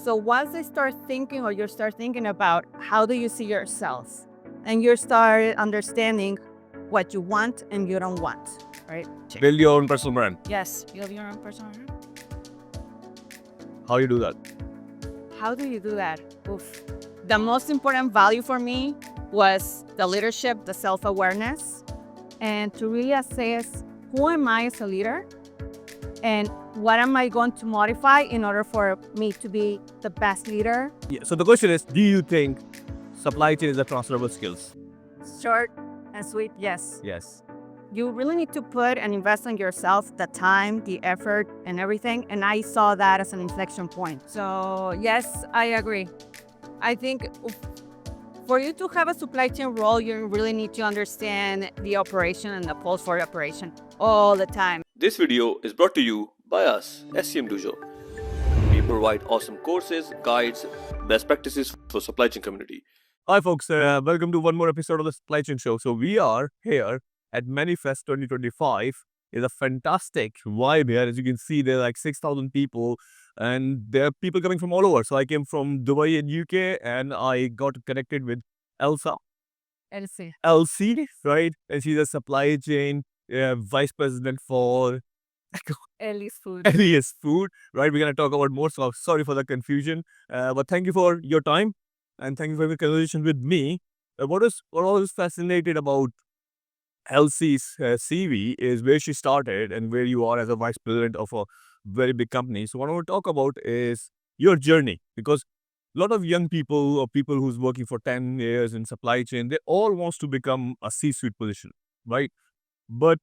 So once they start thinking, or you start thinking about how do you see yourself, and you start understanding what you want and you don't want, right? Build your own personal brand. Yes, build your own personal brand. How you do that? How do you do that? Oof. The most important value for me was the leadership, the self-awareness, and to really assess who am I as a leader and what am I going to modify in order for me to be the best leader. Yeah. So the question is, do you think supply chain is a transferable skills? Short and sweet, yes. Yes. You really need to put and invest in yourself, the time, the effort, and everything. And I saw that as an inflection point. So yes, I agree. I think for you to have a supply chain role, you really need to understand the operation and the pulse for operation all the time. This video is brought to you by us, SCM Dojo. We provide awesome courses, guides, best practices for supply chain community. Hi folks, welcome to one more episode of the Supply Chain Show. So we are here at Manifest 2025. It's a fantastic vibe here. As you can see, there are like 6,000 people and there are people coming from all over. So I came from Dubai in UK and I got connected with Elsie. Elsie, right? And she's a supply chain vice president for Ellie's food. Elias Food, right? We're going to talk about more, so sorry for the confusion. But thank you for your time and thank you for the conversation with me. What I was fascinated about Elsie's CV is where she started and where you are as a vice president of a very big company. So what I want to talk about is your journey, because a lot of young people or people who's working for 10 years in supply chain, they all wants to become a C-suite position, right? But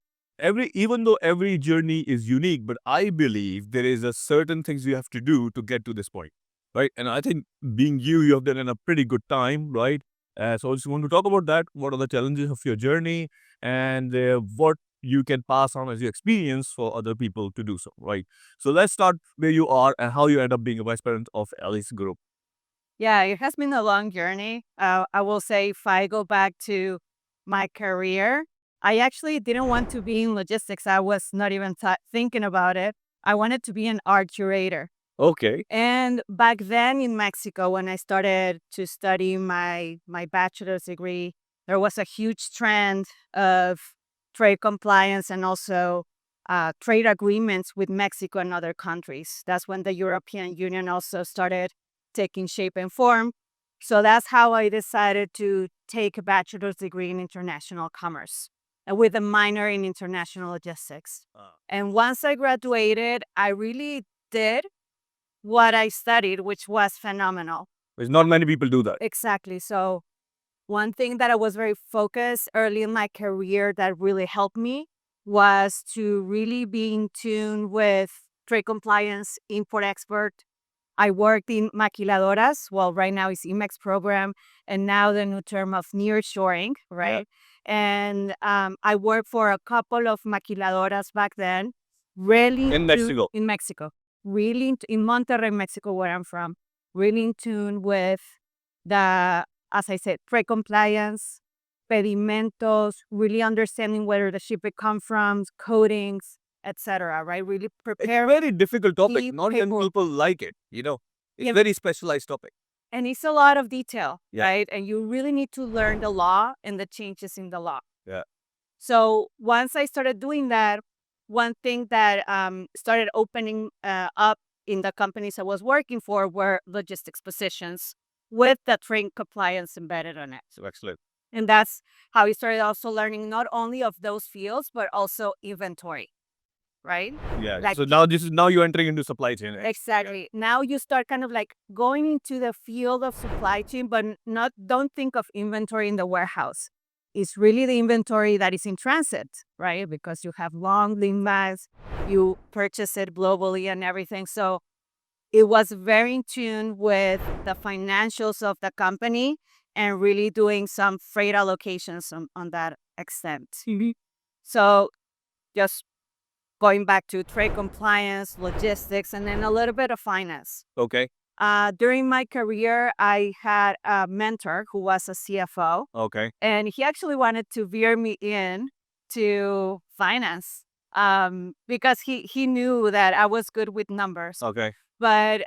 even though every journey is unique, but I believe there is a certain things you have to do to get to this point, right? And I think being you have done in a pretty good time, right? So I just want to talk about that. What are the challenges of your journey and what you can pass on as your experience for other people to do so, right? So let's start where you are and how you end up being a vice president of Alice Group. Yeah, it has been a long journey. I will say if I go back to my career, I actually didn't want to be in logistics. I was not even thinking about it. I wanted to be an art curator. Okay. And back then in Mexico, when I started to study my bachelor's degree, there was a huge trend of trade compliance and also trade agreements with Mexico and other countries. That's when the European Union also started taking shape and form. So that's how I decided to take a bachelor's degree in international commerce with a minor in international logistics. And once I graduated, I really did what I studied, which was phenomenal. There's not many people do that. Exactly. So one thing that I was very focused early in my career that really helped me was to really be in tune with trade compliance, import-export. I worked in maquiladoras. Well, right now it's IMEX program, and now the new term of nearshoring, right? Yeah. And I worked for a couple of maquiladoras back then. Really In Mexico. In Mexico. Really in Monterrey, Mexico, where I'm from. Really in tune with the, as I said, trade compliance, pedimentos, really understanding where the shipment comes from, codings, etc. Right? Really prepare. It's a very difficult topic. keep Not many people- people like it, you know. It's Yeah. very specialized topic. And it's a lot of detail, Yeah. right? And you really need to learn the law and the changes in the law. Yeah. So once I started doing that, one thing that started opening up in the companies I was working for were logistics positions with the trade compliance embedded on it. So excellent. And that's how I started also learning not only of those fields, but also inventory, right? Yeah. Like- So now you're entering into supply chain. Right? Exactly. Now you start kind of like going into the field of supply chain, but don't think of inventory in the warehouse. It's really the inventory that is in transit, right? Because you have long lead times, you purchase it globally and everything. So it was very in tune with the financials of the company and really doing some freight allocations on that extent. So just going back to trade compliance, logistics, and then a little bit of finance. Okay. During my career, I had a mentor who was a CFO, Okay. and he actually wanted to veer me in to finance because he knew that I was good with numbers. Okay. But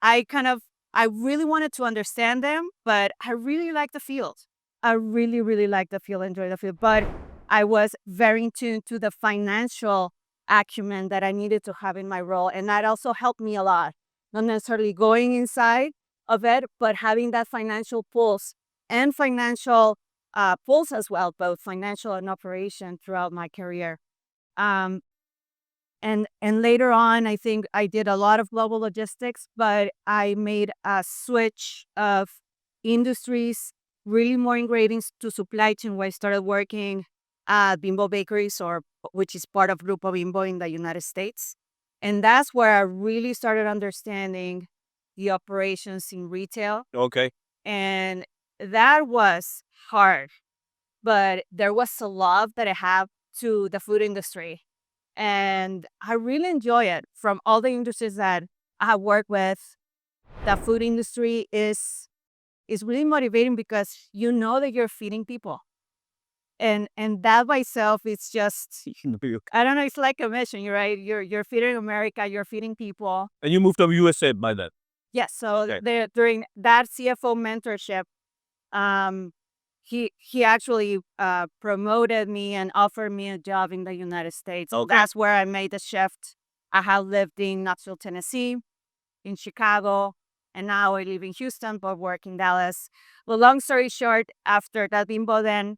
I really wanted to understand them, but I really like the field. I really, really like the field, enjoy the field. But I was very in tune to the financial acumen that I needed to have in my role. And that also helped me a lot. Not necessarily going inside of it, but having that financial pulse and financial pulse as well, both financial and operation throughout my career. Um, and later on, I think I did a lot of global logistics, but I made a switch of industries, really more ingredients to supply chain, where I started working at Bimbo Bakeries, which is part of Grupo Bimbo in the United States. And that's where I really started understanding the operations in retail. Okay. And that was hard, but there was a love that I have to the food industry. And I really enjoy it. From all the industries that I have worked with, the food industry is really motivating because you know that you're feeding people. And that by itself is just, I don't know, it's like a mission, you're right? You're feeding America, you're feeding people. And you moved to USA by then. Yes, so Okay. during that CFO mentorship, um, he actually promoted me and offered me a job in the United States. Okay. That's where I made the shift. I have lived in Knoxville, Tennessee, in Chicago, and now I live in Houston, but work in Dallas. Well, long story short, after that Bimbo, then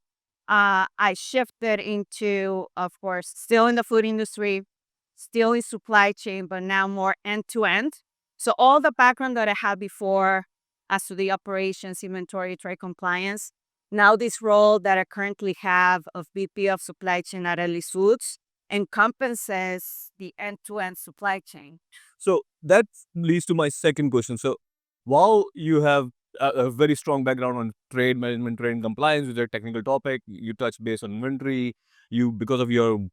I shifted into, of course, still in the food industry, still in supply chain, but now more end to end. So all the background that I had before as to the operations, inventory, trade compliance, now this role that I currently have of VP of supply chain at Elsie Foods encompasses the end-to-end supply chain. So that leads to my second question. So while you have a very strong background on trade management, trade and compliance, which is a technical topic, you touch base on inventory, because of your,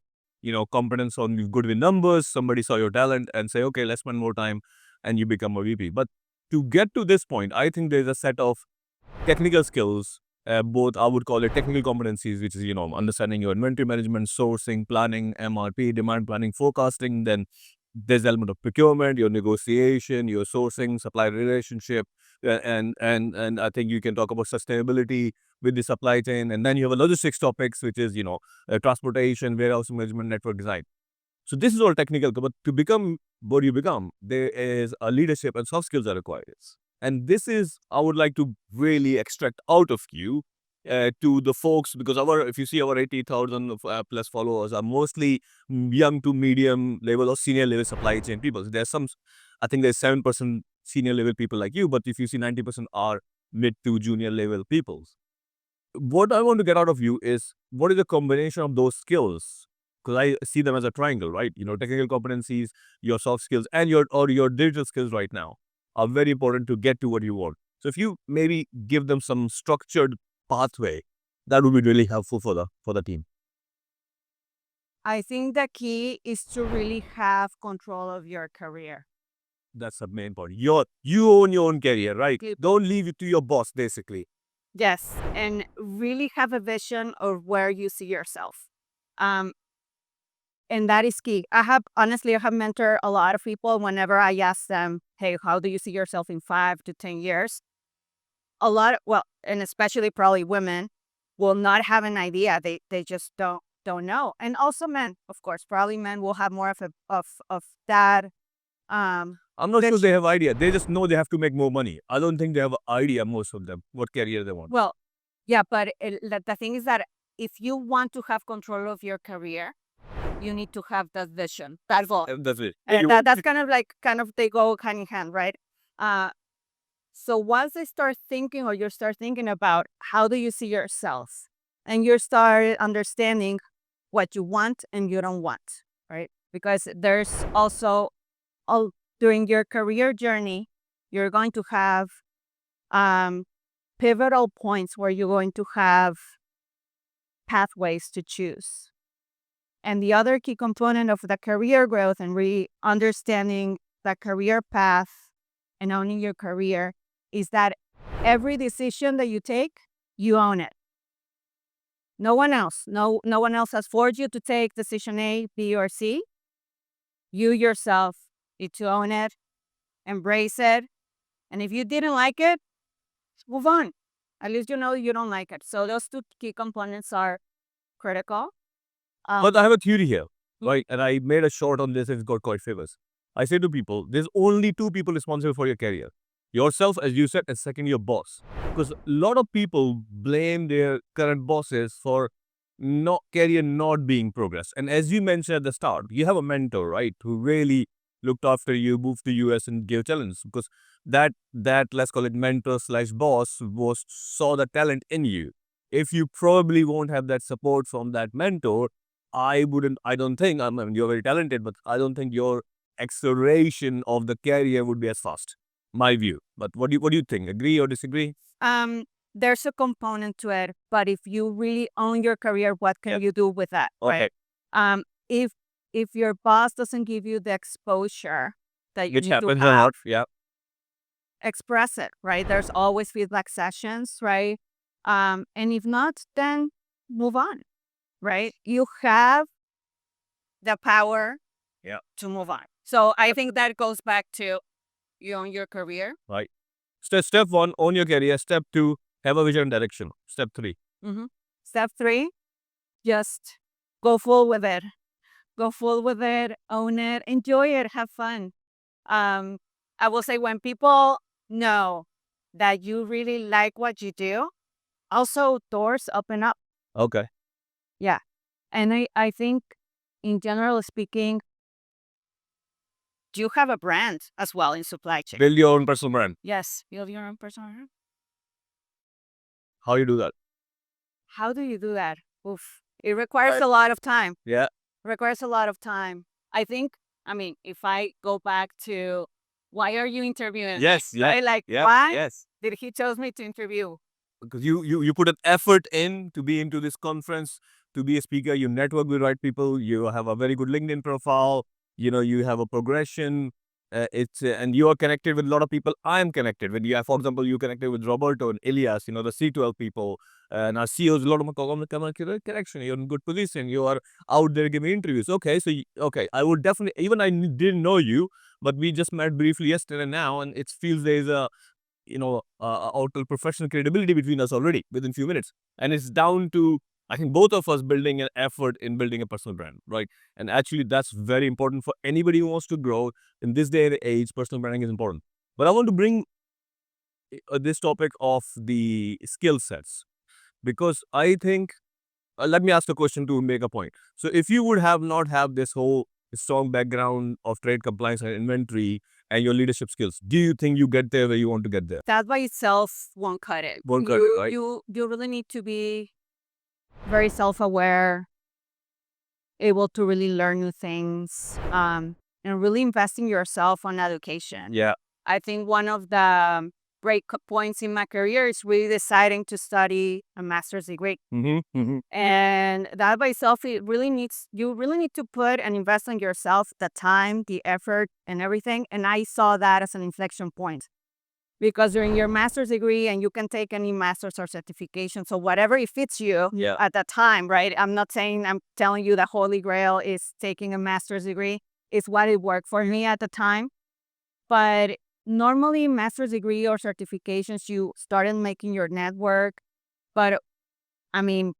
competence on good with numbers, somebody saw your talent and say, okay, let's spend more time, and you become a VP. But to get to this point, I think there's a set of technical skills, both I would call it technical competencies, which is, understanding your inventory management, sourcing, planning, MRP, demand planning, forecasting. Then there's the element of procurement, your negotiation, your sourcing, supply relationship, and I think you can talk about sustainability with the supply chain. And then you have a logistics topics, which is, transportation, warehouse management, network design. So this is all technical, but to become what you become, there is a leadership and soft skills are required. And this is, I would like to really extract out of you to the folks, because if you see our 80,000 plus followers are mostly young to medium level or senior level supply chain people. So there's I think there's 7% senior level people like you, but if you see 90% are mid to junior level people. What I want to get out of you is, what is the combination of those skills? Because I see them as a triangle, right? Technical competencies, your soft skills, and your digital skills right now are very important to get to what you want. So if you maybe give them some structured pathway, that would be really helpful for the team. I think the key is to really have control of your career. That's the main point. You own your own career, right? Yep. Don't leave it to your boss, basically. Yes, and really have a vision of where you see yourself. And that is key. I have mentored a lot of people. Whenever I ask them, hey, how do you see yourself in 5 to 10 years? And especially probably women will not have an idea. They just don't know. And also men, of course, probably men will have more of that. I'm not sure they have idea. They just know they have to make more money. I don't think they have idea, most of them, what career they want. Well, yeah, but the thing is that if you want to have control of your career, you need to have that vision. That's all. That's it. And that's kind of they go hand in hand, right? So once they start thinking, or you start thinking about how do you see yourself, and you start understanding what you want and you don't want, right? Because there's also during your career journey, you're going to have pivotal points where you're going to have pathways to choose. And the other key component of the career growth and really understanding the career path and owning your career is that every decision that you take, you own it. No one else. No one else has forced you to take decision A, B, or C. You yourself need to own it, embrace it, And if you didn't like it, move on. At least you know you don't like it. So those two key components are critical. But I have a theory here, right? And I made a short on this and it got quite famous. I say to people, there's only two people responsible for your career. Yourself, as you said, and second, your boss. Because a lot of people blame their current bosses for career not being progress. And as you mentioned at the start, you have a mentor, right, who really looked after you, moved to US and gave challenge. Because that let's call it mentor slash boss saw the talent in you. If you probably won't have that support from that mentor, I don't think, I mean, you're very talented, but I don't think your acceleration of the career would be as fast. My view. But what do you think? Agree or disagree? There's a component to it, but if you really own your career, what can you do with that? Okay. Right? If your boss doesn't give you the exposure that you Which need to happens a have, lot. Yeah. express it, right? There's always feedback sessions, right? And if not, then move on, right? You have the power to move on. So I think that goes back to you own your career. Right. Step one, own your career. Step two, have a vision and direction. Step three. Step three, just go full with it. Go full with it, own it, enjoy it, have fun. I will say when people know that you really like what you do, also doors open up. Okay. Yeah. And I think in general speaking, you have a brand as well in supply chain. Build your own personal brand. Yes, build your own personal brand. How you do that? How do you do that? Oof. It requires a lot of time. Yeah. Requires a lot of time. I mean, if I go back to why are you interviewing? Yes. me? Yeah. Right? Like, Yeah. why Yes. did he chose me to interview? Because you put an effort in to be into this conference, to be a speaker. You network with right people. You have a very good LinkedIn profile. You have a progression. And you are connected with a lot of people. I am connected with you. For example, you connected with Roberto and Elias. The C12 people. And our CEOs, a lot of connection. You're in good position. You are out there giving interviews. Okay, so okay, I would definitely. Even I didn't know you, but we just met briefly yesterday now, and it feels there's a total professional credibility between us already within few minutes. And it's down to, I think, both of us building an effort in building a personal brand, right? And actually, that's very important for anybody who wants to grow. In this day and age, personal branding is important. But I want to bring this topic of the skill sets, because I think, let me ask a question to make a point. So if you would not have this whole strong background of trade compliance and inventory and your leadership skills, do you think you get there where you want to get there? That by itself won't cut it. Won't cut it, right? You really need to be very self-aware, able to really learn new things, and really invest in yourself on education. Yeah. I think one of the break points in my career is really deciding to study a master's degree. And that by itself, you really need to put and invest in yourself, the time, the effort, and everything. And I saw that as an inflection point. Because during your master's degree, and you can take any master's or certification, so whatever it fits you at that time, right? I'm telling you the holy grail is taking a master's degree. It's what it worked for me at the time. But normally master's degree or certifications, you started making your network. But I mean,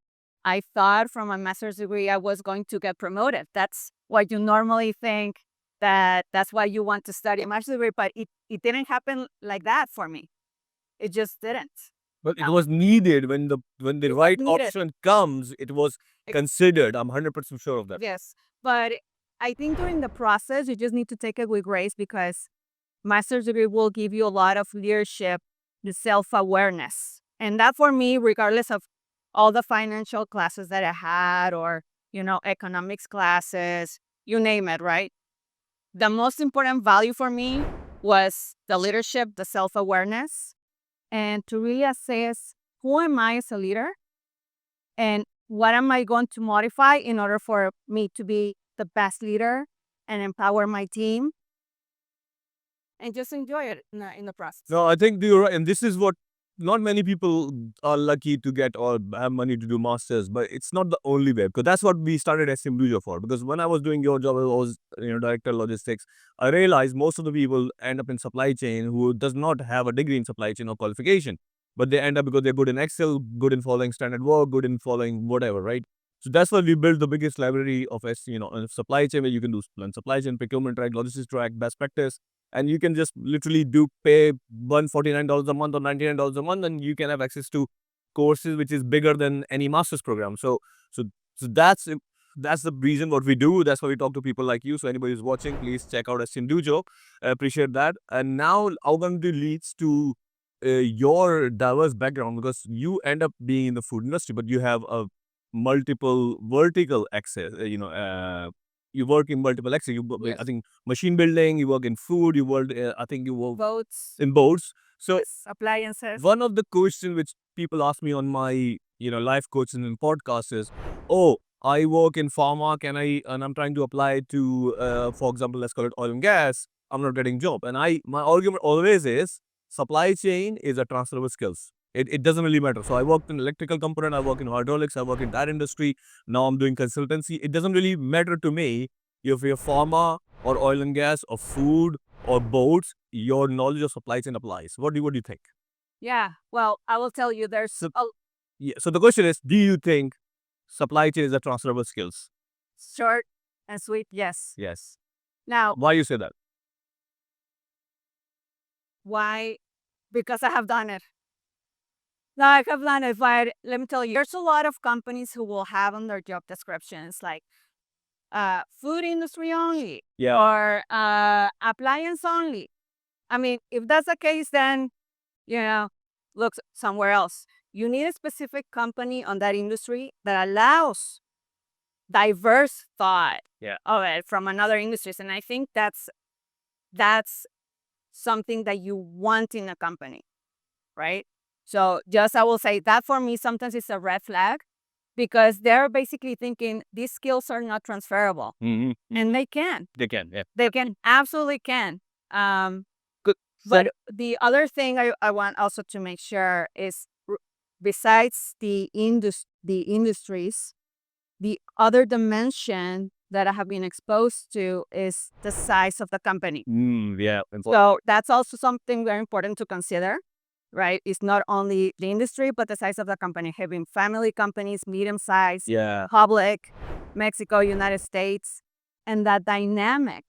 I thought from a master's degree, I was going to get promoted. That's what you normally think, that's why you want to study a master's degree, but it didn't happen like that for me. It just didn't. But it was needed when the right needed. option comes, it was considered. I'm 100% sure of that. Yes. But I think during the process, you just need to take it with grace, because master's degree will give you a lot of leadership, the self-awareness. And that for me, regardless of all the financial classes that I had, or, economics classes, you name it, right? The most important value for me was the leadership, the self-awareness, and to really assess who am I as a leader and what am I going to modify in order for me to be the best leader and empower my team and just enjoy it in the process. No, I think you're right. And this is what not many people are lucky to get or have money to do masters, but it's not the only way, because that's what we started SCM Dujo for. Because when I was doing your job, I was director of logistics. I realized most of the people end up in supply chain who does not have a degree in supply chain or qualification, but they end up because they're good in Excel, good in following standard work, good in following whatever, right? So that's why we built the biggest library of supply chain, where you can do supply chain, procurement track, logistics track, best practice, and you can just literally pay $149 a month or $99 a month, and you can have access to courses which is bigger than any master's program. So so that's the reason what we do. That's why we talk to people like you. So anybody who's watching, please check out SCM Dujo. I appreciate that. And now our going to leads to your diverse background, because you end up being in the food industry, but you have a multiple vertical access. You work in multiple access. Yes. I think machine building. You work in food. You work. I think you work Boats, in boats. So appliances. one of the questions which people ask me on my life coaching and podcast is, oh, I work in pharma. And I'm trying to apply to, for example, let's call it oil and gas. I'm not getting job. And my argument always is supply chain is a transferable skills. It doesn't really matter. So I worked in electrical component, I work in hydraulics, I work in that industry. Now I'm doing consultancy. It doesn't really matter to me if you're pharma or oil and gas or food or boats, your knowledge of supply chain applies. What do you think? Yeah. Well, I will tell you there's So, a yeah, so the question is, do you think supply chain is a transferable skills? short and sweet yes. Yes. Now, Why you say that? why? Because I have done it. No, I have done it, but let me tell you, there's a lot of companies who will have on their job descriptions like food industry only Yeah. or appliance only. I mean, if that's the case, then look somewhere else. You need a specific company on that industry that allows diverse thought Yeah. of it from another industries, and I think that's something that you want in a company, right? So just I will say that for me sometimes it's a red flag because they're basically thinking these skills are not transferable, Mm-hmm. and they can. They can. Yeah. They can absolutely can. Good. But the other thing I want also to make sure is besides the industries, the other dimension that I have been exposed to is the size of the company. Yeah. So that's also something very important to consider, right? It's not only the industry, but the size of the company. Having family companies, medium size, Yeah. public, Mexico, United States, and that dynamic,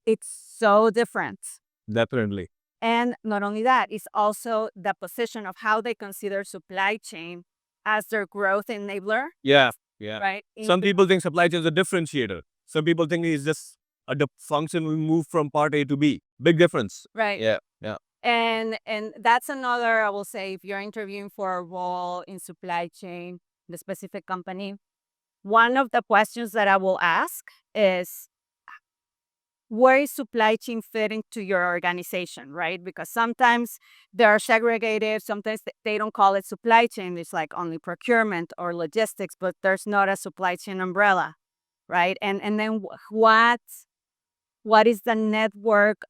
it's so different. Definitely. And not only that, it's also the position of how they consider supply chain as their growth enabler, Yeah. Yeah. right? Some people think supply chain is a differentiator. Some people think it's just a function we move from part A to B. Big difference. Right. Yeah. Yeah. And that's another, I will say, if you're interviewing for a role in supply chain, the specific company, one of the questions that I will ask is, where is supply chain fit into your organization, right? Because sometimes they're segregated, sometimes they don't call it supply chain, it's like only procurement or logistics, but there's not a supply chain umbrella, right? And then what is the network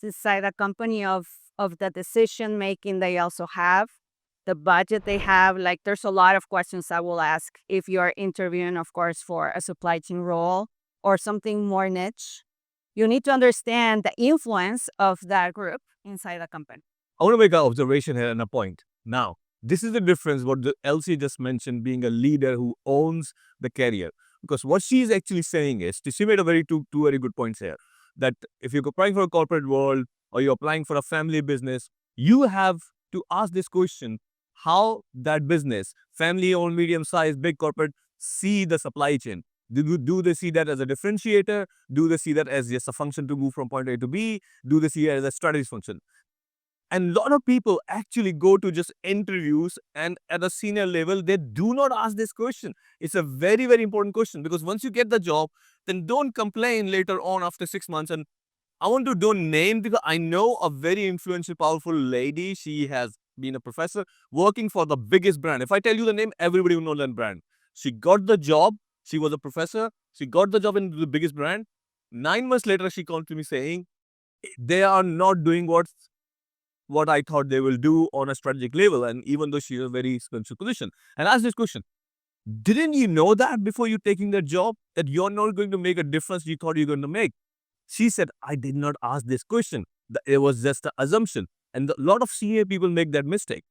inside a company of the decision making they also have, the budget they have? Like there's a lot of questions I will ask if you're interviewing, of course, for a supply chain role or something more niche. You need to understand the influence of that group inside the company. I want to make an observation here and a point. Now, this is the difference what Elsie just mentioned, being a leader who owns the career. Because what she's actually saying is, she made two very good points here. That if you're applying for a corporate world or you're applying for a family business, you have to ask this question: how that business, family-owned, medium-sized, big corporate, see the supply chain? Do they see that as a differentiator? Do they see that as just a function to move from point A to B? Do they see it as a strategy function? And a lot of people actually go to just interviews, and at a senior level, they do not ask this question. It's a very, very important question, because once you get the job, then don't complain later on after 6 months. And I want to don't name, because I know a very influential, powerful lady. She has been a professor working for the biggest brand. If I tell you the name, everybody will know that brand. She got the job. She was a professor. She got the job in the biggest brand. 9 months later, she called to me saying, they are not doing what what I thought they will do on a strategic level. And even though she is a very expensive position, and ask this question: didn't you know that before you taking that job that you're not going to make a difference you thought you're going to make? She said, I did not ask this question. It was just an assumption. And a lot of CA people make that mistake.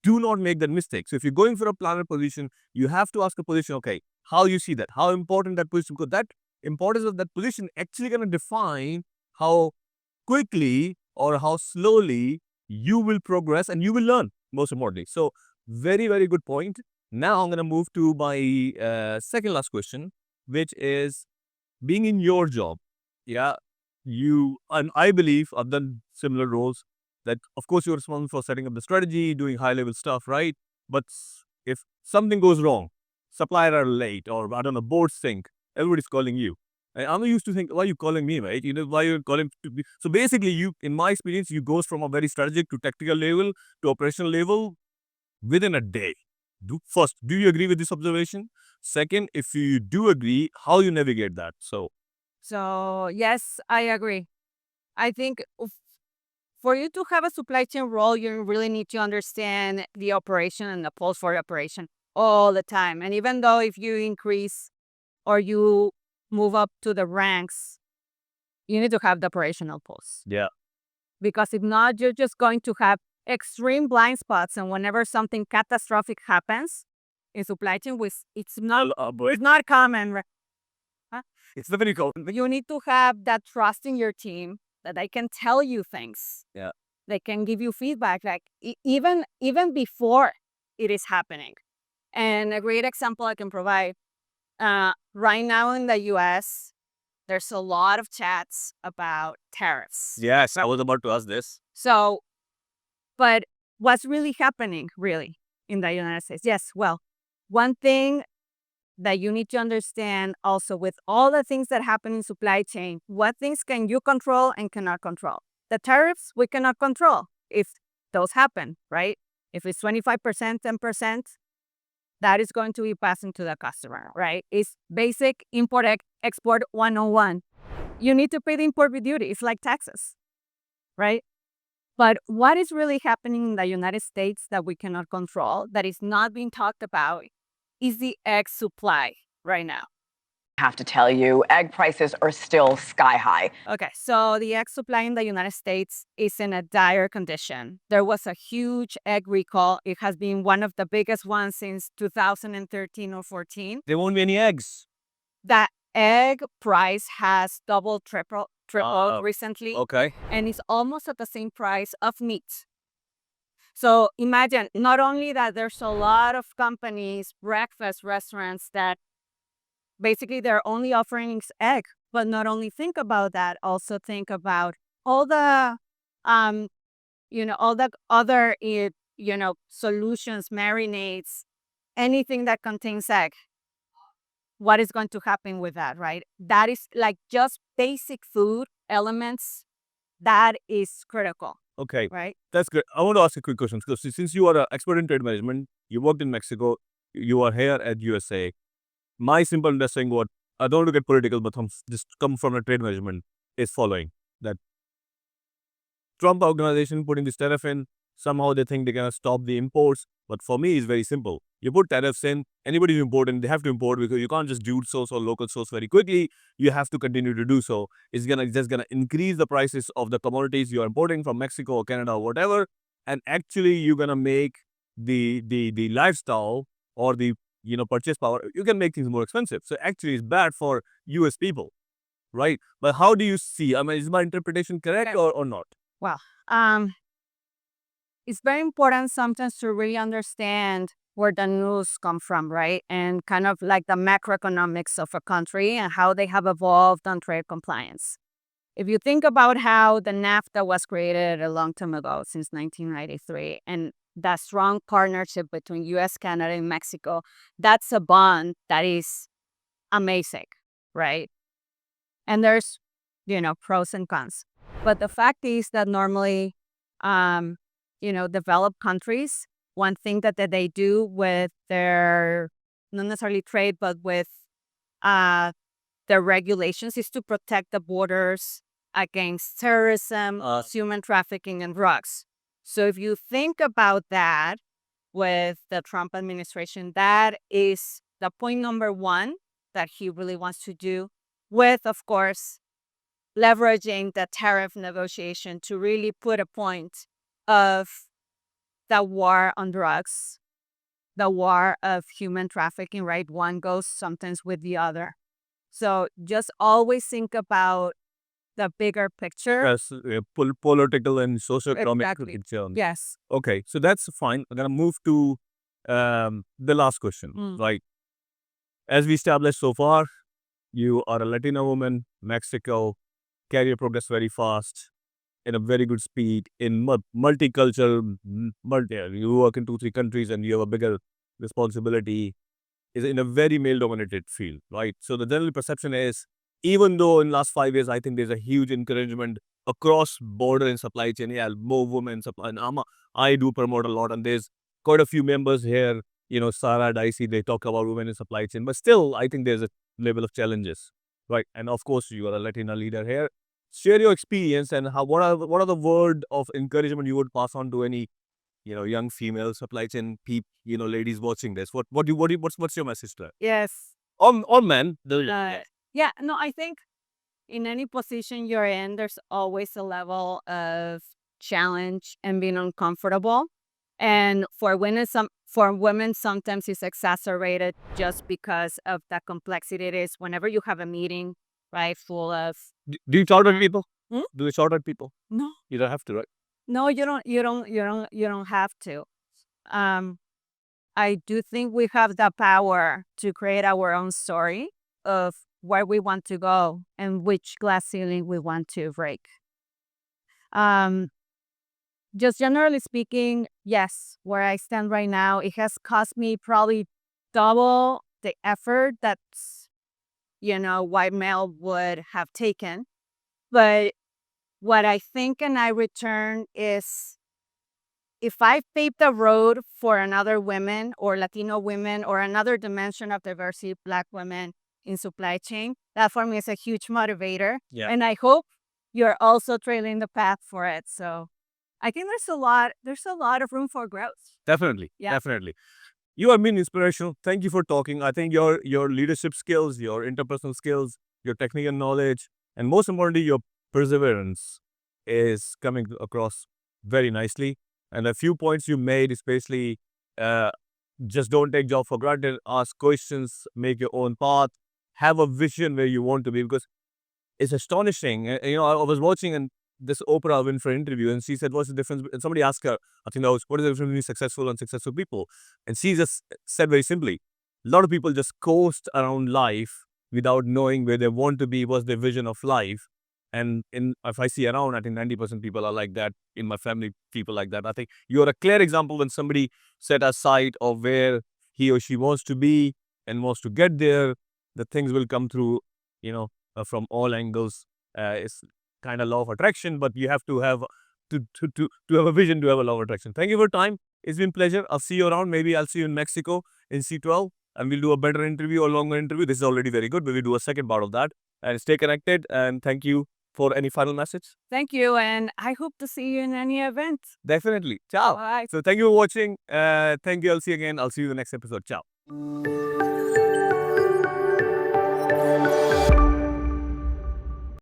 Do not make that mistake. So if you're going for a planner position, you have to ask a position, okay, how you see that, how important that position, because that importance of that position actually going to define how quickly or how slowly you will progress and you will learn, most importantly. So very, very good point. Now I'm going to move to my second last question, which is being in your job. Yeah, you and I believe I've done similar roles that of course you're responsible for setting up the strategy, doing high level stuff, right? But if something goes wrong, supplier are late, or I don't know, board sync, everybody's calling you. And I'm used to think, why are you calling me, right? You know, why you're calling to be. So basically, you, in my experience, you goes from a very strategic to tactical level to operational level within a day. Do you agree with this observation? Second, if you do agree, how you navigate that? So yes, I agree. I think for you to have a supply chain role, you really need to understand the operation and the pulse for the operation all the time. And even though if you increase or you move up to the ranks, you need to have the operational pulse. Yeah. Because if not, you're just going to have extreme blind spots. And whenever something catastrophic happens in supply chain, it's not common. Huh? It's the very common. You need to have that trust in your team that they can tell you things. Yeah. They can give you feedback, like even before it is happening. And a great example I can provide, right now in the US, there's a lot of chats about tariffs. Yes, I was about to ask this. So, but what's really happening really in the United States? Yes, well, one thing that you need to understand also with all the things that happen in supply chain, what things can you control and cannot control? The tariffs, we cannot control if those happen, right? If it's 25%, 10%, that is going to be passing to the customer, right? It's basic import-export 101. You need to pay the import duty. It's like taxes, right? But what is really happening in the United States that we cannot control, that is not being talked about, is the egg supply right now. Have to tell you, egg prices are still sky high. Okay, so the egg supply in the United States is in a dire condition. There was a huge egg recall. It has been one of the biggest ones since 2013 or 14. There won't be any eggs. The egg price has tripled recently. Okay. And it's almost at the same price of meat. So imagine, not only that there's a lot of companies, breakfast restaurants that basically they're only offering egg, but not only think about that, also think about all the, all the other, solutions, marinades, anything that contains egg. What is going to happen with that, right? That is like just basic food elements. That is critical. Okay. Right. That's good. I want to ask a quick question. Because since you are an expert in trade management, you worked in Mexico, you are here at USA. My simple understanding, what I don't want to get political, but just come from a trade management, is following that Trump organization putting this tariff in, somehow they think they can stop the imports. But for me, it's very simple. You put tariffs in, anybody who's important, they have to import because you can't just do source or local source very quickly. You have to continue to do so. It's just gonna increase the prices of the commodities you're importing from Mexico or Canada or whatever. And actually you're gonna make the lifestyle or the purchase power, you can make things more expensive. So actually it's bad for US people. Right? But how do you see? I mean, is my interpretation correct or not? Well, it's very important sometimes to really understand where the news come from, right? And kind of like the macroeconomics of a country and how they have evolved on trade compliance. If you think about how the NAFTA was created a long time ago, since 1993, and the strong partnership between US, Canada, and Mexico, that's a bond that is amazing, right? And there's, pros and cons. But the fact is that normally, developed countries, one thing that they do with their, not necessarily trade, but with their regulations is to protect the borders against terrorism, human trafficking, and drugs. So if you think about that with the Trump administration, that is the point number one that he really wants to do, with, of course, leveraging the tariff negotiation to really put a point of the war on drugs, the war of human trafficking, right? One goes sometimes with the other. So just always think about the bigger picture. Yes, political and socioeconomic Exactly. picture. Yes. Okay, so that's fine. I'm gonna move to the last question. Mm. Like, as we established so far, you are a Latina woman, Mexico, career progress very fast, in a very good speed, in multicultural, you work in 2, 3 countries and you have a bigger responsibility, is in a very male-dominated field, right? So the general perception is, even though in last 5 years, I think there's a huge encouragement across border and supply chain, yeah, more women supply, and I do promote a lot, and there's quite a few members here, Sarah, Dicey, they talk about women in supply chain, but still, I think there's a level of challenges, right? And of course, you are a Latina leader here. Share your experience and what are the word of encouragement you would pass on to any young female supply chain ladies watching this. What's your message to her? Yes. On men. Yeah, no, I think in any position you're in, there's always a level of challenge and being uncomfortable. And for women, sometimes it's exacerbated just because of the complexity it is. Whenever you have a meeting, right, full of Do you shout at people? Hmm? Do you shout at people? no, You don't have to, right? no, you don't have to. I do think we have the power to create our own story of where we want to go and which glass ceiling we want to break. Just generally speaking, yes, where I stand right now, it has cost me probably double the effort that white male would have taken. But what I think and I return is, if I pave the road for another women or Latino women or another dimension of diversity, Black women in supply chain, that for me is a huge motivator. Yeah. And I hope you're also trailing the path for it. So I think there's a lot of room for growth. Definitely. Yeah. Definitely. You have been inspirational. Thank you for talking. I think your leadership skills, your interpersonal skills, your technical knowledge, and most importantly, your perseverance is coming across very nicely. And a few points you made, especially just don't take job for granted, ask questions, make your own path, have a vision where you want to be, because it's astonishing. I was watching this Oprah Winfrey interview, and she said, "What's the difference?" And somebody asked her, I think that was, "What is the difference between successful and unsuccessful people?" And she just said very simply, a lot of people just coast around life without knowing where they want to be, what's their vision of life. And if I see around, I think 90% people are like that. In my family, people like that. I think you're a clear example when somebody set a sight of where he or she wants to be and wants to get there, the things will come through, from all angles. It's kind of law of attraction, but you have to have to have a vision to have a law of attraction. Thank you for your time. It's been a pleasure. I'll see you around. Maybe I'll see you in Mexico in C12, and we'll do a better interview or longer interview. This is already very good, but we'll do a second part of that. And stay connected. And thank you for any final message. Thank you. And I hope to see you in any event. Definitely. Ciao. Bye. So thank you for watching. Thank you, Elsie, again. I'll see you in the next episode. Ciao.